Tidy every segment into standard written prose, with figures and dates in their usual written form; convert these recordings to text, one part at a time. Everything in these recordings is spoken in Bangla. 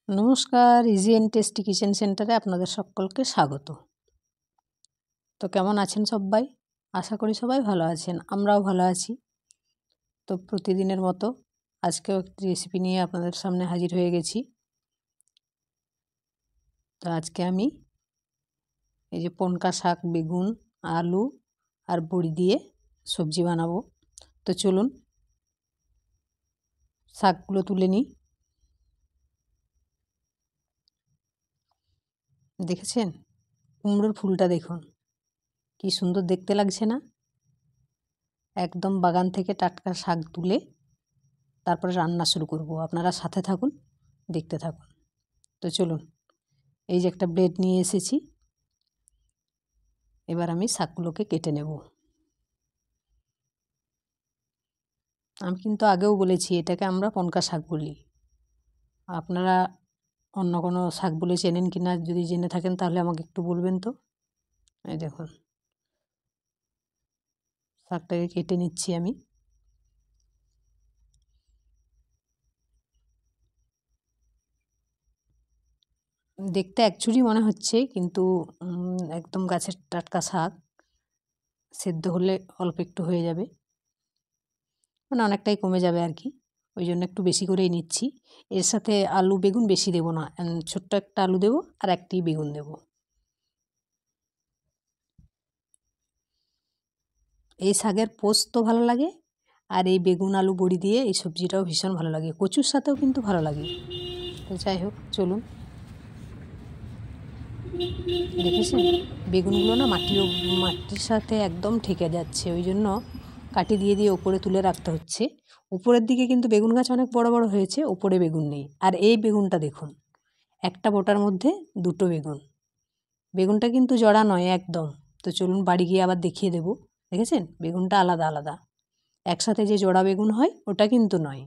নমস্কার, ইজি অ্যান্ড টেস্টি কিচেন সেন্টারে আপনাদের সকলকে স্বাগত। তো কেমন আছেন সবাই? আশা করি সবাই ভালো আছেন, আমরাও ভালো আছি। তো প্রতিদিনের মতো আজকেও একটি রেসিপি নিয়ে আপনাদের সামনে হাজির হয়ে গেছি। তো আজকে আমি এই যে পনকা শাক, বেগুন, আলু আর বড়ি দিয়ে সবজি বানাবো। তো চলুন শাকগুলো তুলে নিই। দেখেছেন কুমড়োর ফুলটা, দেখুন কি সুন্দর দেখতে লাগছে না? একদম বাগান থেকে টাটকা শাক তুলে তারপরে রান্না শুরু করব। আপনারা সাথে থাকুন, দেখতে থাকুন। তো চলুন, এই যে একটা ব্লেড নিয়ে এসেছি, এবার আমি শাকগুলোকে কেটে নেব। আমি কিন্তু আগেও বলেছি এটাকে আমরা পনকা শাক বলি। আপনারা অন্য কোনো শাক বলে চেনেন কি না, যদি জেনে থাকেন তাহলে আমাকে একটু বলবেন তো। এই দেখুন শাকটাকে কেটে নিচ্ছি আমি। দেখতে একচুরি মনে হচ্ছে, কিন্তু একদম গাছের টাটকা শাক, সেদ্ধ হলে অল্প একটু হয়ে যাবে, মানে অনেকটাই কমে যাবে আর কি। ওই জন্য একটু বেশি করেই নিচ্ছি। এর সাথে আলু বেগুন বেশি দেবো না, ছোট্ট একটা আলু দেবো আর একটি বেগুন দেবো। এই শাকের পোস্ত ভালো লাগে, আর এই বেগুন আলু বড়ি দিয়ে এই সবজিটাও ভীষণ ভালো লাগে, কচুর সাথেও কিন্তু ভালো লাগে। তো যাই হোক, চলুন। দেখেছেন বেগুনগুলো না মাটির সাথে একদম ঠেকে যাচ্ছে, ওই জন্য কাটি দিয়ে দিয়ে ওপরে তুলে রাখতে হচ্ছে। উপরের দিকে কিন্তু বেগুন গাছ অনেক বড় বড় হয়েছে, ওপরে বেগুন নেই। আর এই বেগুনটা দেখুন, একটা বোটার মধ্যে দুটো বেগুন। বেগুনটা কিন্তু জড়া নয় একদম। তো চলুন বাড়ি গিয়ে আবার দেখিয়ে দেবো। দেখেছেন বেগুনটা আলাদা আলাদা, একসাথে যে জোড়া বেগুন হয় ওটা কিন্তু নয়।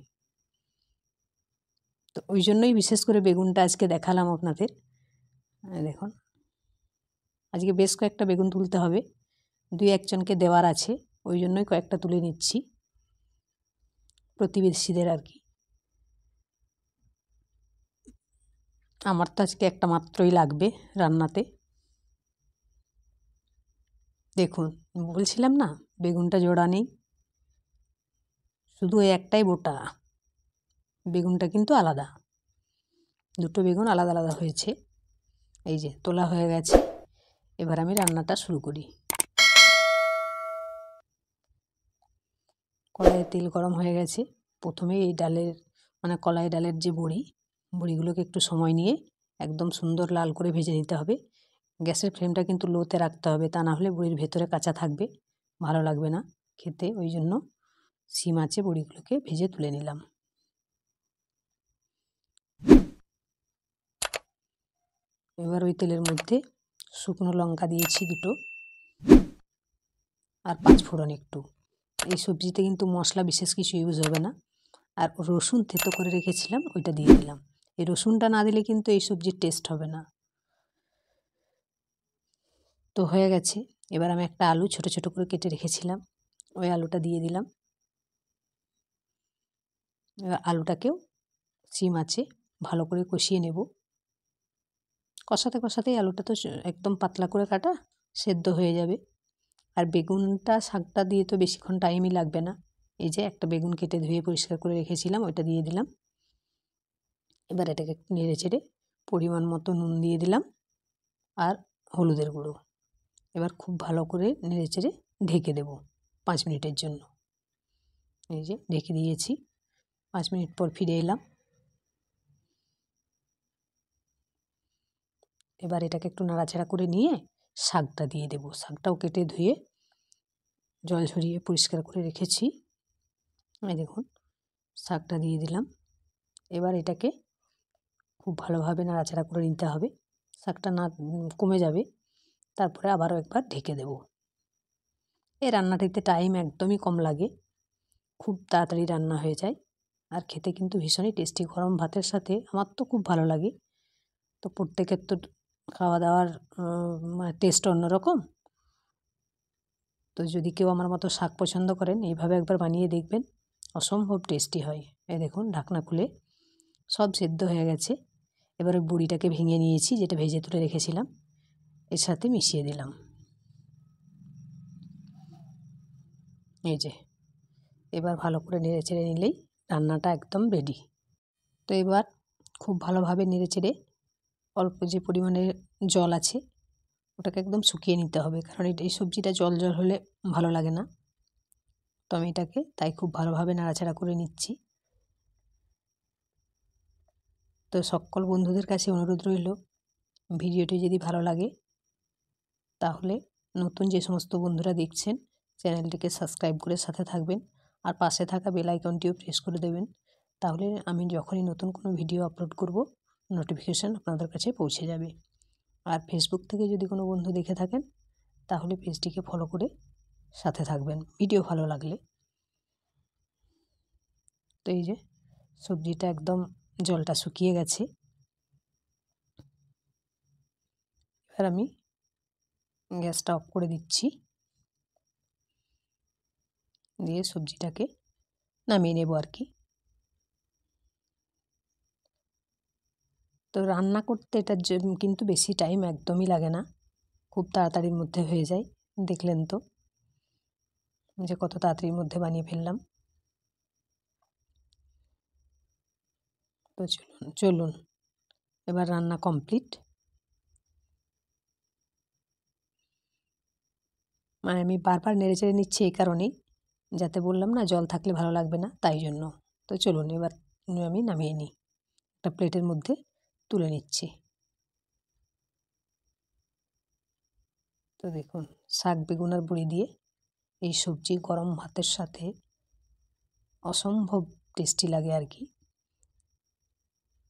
তো ওই জন্যই বিশেষ করে বেগুনটা আজকে দেখালাম আপনাদের। দেখুন আজকে বেশ কয়েকটা বেগুন তুলতে হবে, 2-1জনকে দেওয়ার আছে, ওই জন্যই কয়েকটা তুলে নিচ্ছি, প্রতিবেশীদের আর কি। আমার তো আজকে একটা মাত্রই লাগবে রান্নাতে। দেখুন বলছিলাম না বেগুনটা জোড়া নেই, শুধু ওই একটাই বোটা, বেগুনটা কিন্তু আলাদা। দুটো বেগুন আলাদা আলাদা হয়েছে। এই যে তোলা হয়ে গেছে, এবার আমি রান্নাটা শুরু করি। কড়াইয়ে তেল গরম হয়ে গেছে। প্রথমে এই ডালের মানে কলাই ডালের যে বড়িগুলোকে একটু সময় নিয়ে একদম সুন্দর লাল করে ভেজে নিতে হবে। গ্যাসের ফ্লেমটা কিন্তু লোতে রাখতে হবে, তা না হলে বড়ির ভেতরে কাঁচা থাকবে, ভালো লাগবে না খেতে। ওই জন্য সিম আঁচে বড়িগুলোকে ভেজে তুলে নিলাম। এবার ওই তেলের মধ্যে শুকনো লঙ্কা দিয়েছি 2টো, আর 5 ফোড়ন একটু। এই সবজিতে কিন্তু মশলা বিশেষ কিছু ইউজ হবে না। আর রসুন থেতো করে রেখেছিলাম, ওইটা দিয়ে দিলাম। এই রসুনটা না দিলে কিন্তু এই সবজির টেস্ট হবে না। তো হয়ে গেছে। এবার আমি একটা আলু ছোট ছোট করে কেটে রেখেছিলাম, ওই আলুটা দিয়ে দিলাম। এবার আলুটাকেও সিম আঁচে ভালো করে কষিয়ে নেব। কষাতে কষাতেই আলুটা তো একদম পাতলা করে কাটা, সেদ্ধ হয়ে যাবে। আর বেগুনটা শাকটা দিয়ে তো বেশিক্ষণ টাইমই লাগবে না। এই যে একটা বেগুন কেটে ধুয়ে পরিষ্কার করে রেখেছিলাম, ওইটা দিয়ে দিলাম। এবার এটাকে নেড়ে চেড়ে পরিমাণ মতো নুন দিয়ে দিলাম আর হলুদের গুঁড়ো। এবার খুব ভালো করে নেড়ে চেড়ে ঢেকে দেব 5 মিনিটের জন্য। এই যে ঢেকে দিয়েছি, 5 মিনিট পর ফিরে এলাম। এবার এটাকে একটু নাড়াচাড়া করে নিয়ে শাকটা দিয়ে দেব। শাকটাও কেটে ধুয়ে জল ঝরিয়ে পরিষ্কার করে রেখেছি। এই দেখুন শাকটা দিয়ে দিলাম। এবার এটাকে খুব ভালোভাবে নাড়াচাড়া করে নিতে হবে, শাকটা না কমে যাবে। তারপরে আবারও একবার ঢেকে দেব। এই রান্নাটিতে টাইম একদমই কম লাগে, খুব তাড়াতাড়ি রান্না হয়ে যায়, আর খেতে কিন্তু ভীষণই টেস্টি। গরম ভাতের সাথে আমার তো খুব ভালো লাগে। তো প্রত্যেকের তো খাওয়া দাওয়ার টেস্ট অন্যরকম। তো যদি কেউ আমার মতো শাক পছন্দ করেন, এইভাবে একবার বানিয়ে দেখবেন, অসম্ভব টেস্টি হয়। এই দেখুন ঢাকনা খুলে সব সেদ্ধ হয়ে গেছে। এবার ওই বড়িটাকে ভেঙে নিয়েছি, যেটা ভেজে তুলে রেখেছিলাম, এর সাথে মিশিয়ে দিলাম। এই যে এবার ভালো করে নেড়ে চেড়ে নিলেই রান্নাটা একদম রেডি। তো এবার খুব ভালোভাবে নেড়ে চেড়ে অল্প যে পরিমাণে জল আছে ওটাকে একদম শুকিয়ে নিতে হবে, কারণ এই সবজিটা জল জল হলে ভালো লাগে না। তো আমি এটাকে তাই খুব ভালোভাবে নাড়াচাড়া করে নিচ্ছি। তো সকল বন্ধুদের কাছে অনুরোধ রইল, ভিডিওটি যদি ভালো লাগে তাহলে নতুন যে সমস্ত বন্ধুরা দেখছেন চ্যানেলটিকে সাবস্ক্রাইব করে সাথে থাকবেন, আর পাশে থাকা বেল আইকনটিও প্রেস করে দেবেন। তাহলে আমি যখনই নতুন কোনো ভিডিও আপলোড করব নোটিফিকেশান আপনাদের কাছে পৌঁছে যাবে। আর ফেসবুক থেকে যদি কোনো বন্ধু দেখে থাকেন তাহলে পেজটিকে ফলো করে সাথে থাকবেন ভিডিও ভালো লাগলে। তো এই যে সবজিটা একদম জলটা শুকিয়ে গেছে। এবার আমি গ্যাসটা অফ করে দিচ্ছি, দিয়ে সবজিটাকে নামিয়ে নেব আর কি। তো রান্না করতে এটার কিন্তু বেশি টাইম একদমই লাগে না, খুব তাড়াতাড়ির মধ্যে হয়ে যায়। দেখলেন তো যে কত তাড়াতাড়ির মধ্যে বানিয়ে ফেললাম। তো চলুন এবার রান্না কমপ্লিট। মানে আমি বারবার নেড়েচেড়ে নিচ্ছি এই কারণেই, যাতে বললাম না জল থাকলে ভালো লাগবে না, তাই জন্য। তো চলুন এবার আমি নামিয়ে নিই, একটা প্লেটের মধ্যে তুলে নিচ্ছি। তো দেখুন শাক বেগুন আর বড়ি দিয়ে এই সবজি গরম ভাতের সাথে অসম্ভব টেস্টি লাগে আর কি।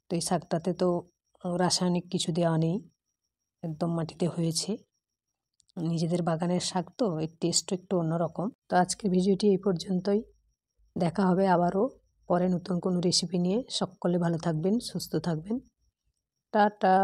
তো এই শাকটাতে তো রাসায়নিক কিছু দেওয়া নেই, একদম মাটিতে হয়েছে, নিজেদের বাগানের শাক, তো এর টেস্টও একটু অন্যরকম। তো আজকের ভিডিওটি এই পর্যন্তই, দেখা হবে আবারও পরে নতুন কোনো রেসিপি নিয়ে। সকলে ভালো থাকবেন, সুস্থ থাকবেন, টাটা।